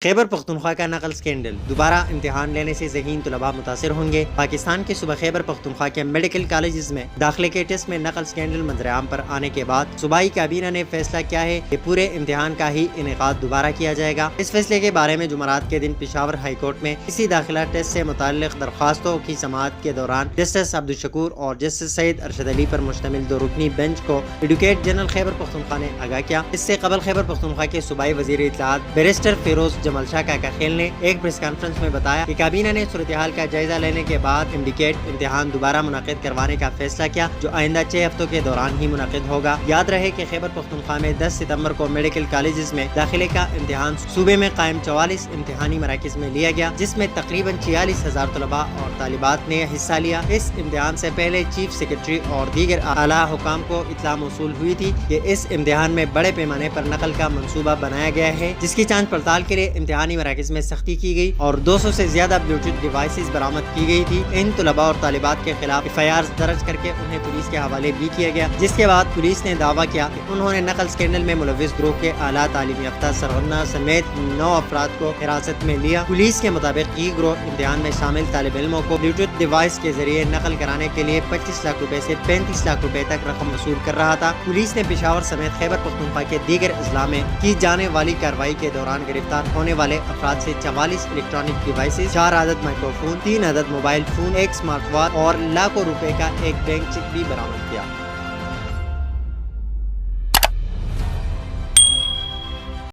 خیبر پختونخوا کا نقل سکینڈل، دوبارہ امتحان لینے سے ذہین طلباء متاثر ہوں گے۔ پاکستان کے صوبہ خیبر پختونخوا کے میڈیکل کالجز میں داخلے کے ٹیسٹ میں نقل سکینڈل منظر عام پر آنے کے بعد صوبائی کابینہ نے فیصلہ کیا ہے کہ پورے امتحان کا ہی انعقاد دوبارہ کیا جائے گا۔ اس فیصلے کے بارے میں جمعرات کے دن پشاور ہائی کورٹ میں اسی داخلہ ٹیسٹ سے متعلق درخواستوں کی سماعت کے دوران جسٹس عبدالشکور اور جسٹس سعید ارشد علی پر مشتمل 2 رکنی بینچ کو ایڈوکیٹ جنرل خیبر پختونخوا نے آگاہ کیا۔ اس سے قبل خیبر پختونخوا کے صوبائی وزیر اطلاعات بیرسٹر فیروز جمال شاہ کاکا خیل نے ایک پریس کانفرنس میں بتایا کہ کابینہ نے صورتحال کا جائزہ لینے کے بعد انڈیکیٹ امتحان دوبارہ منعقد کروانے کا فیصلہ کیا، جو آئندہ 6 ہفتوں کے دوران ہی منعقد ہوگا۔ یاد رہے کہ خیبر پختونخوا میں 10 ستمبر کو میڈیکل کالجز میں داخلے کا امتحان صوبے میں قائم 44 امتحانی مراکز میں لیا گیا، جس میں تقریباً 46,000 طلباء اور طالبات نے حصہ لیا۔ اس امتحان سے پہلے چیف سیکرٹری اور دیگر اعلیٰ حکام کو اطلاع موصول ہوئی تھی کہ اس امتحان میں بڑے پیمانے پر نقل کا منصوبہ بنایا گیا ہے، جس کی جانچ پڑتال کے لیے امتحانی مراکز میں سختی کی گئی اور 200 سے زیادہ بلوٹوتھ ڈیوائسز برآمد کی گئی تھی۔ ان طلباء اور طالبات کے خلاف FIRs درج کر کے انہیں پولیس کے حوالے بھی کیا گیا، جس کے بعد پولیس نے دعویٰ کیا کہ انہوں نے نقل سکینڈل میں ملوث گروہ کے اعلیٰ تعلیم یافتہ سرغنہ سمیت 9 افراد کو حراست میں لیا۔ پولیس کے مطابق یہ گروہ امتحان میں شامل طالب علموں کو بلوٹوتھ ڈیوائس کے ذریعے نقل کرانے کے لیے 25 لاکھ روپے سے 35 لاکھ روپے تک رقم وصول کر رہا تھا۔ پولیس نے پشاور سمیت خیبر پختونخوا کے دیگر اضلاع میں کی جانے والی کارروائی کے دوران گرفتار ہونے والے افراد سے 44 الیکٹرانک ڈیوائسز، 4 عدد مائکرو فون، 3 عدد موبائل فون، 1 اسمارٹ واچ اور لاکھوں روپے کا ایک بینک چیک بھی برآمد کیا۔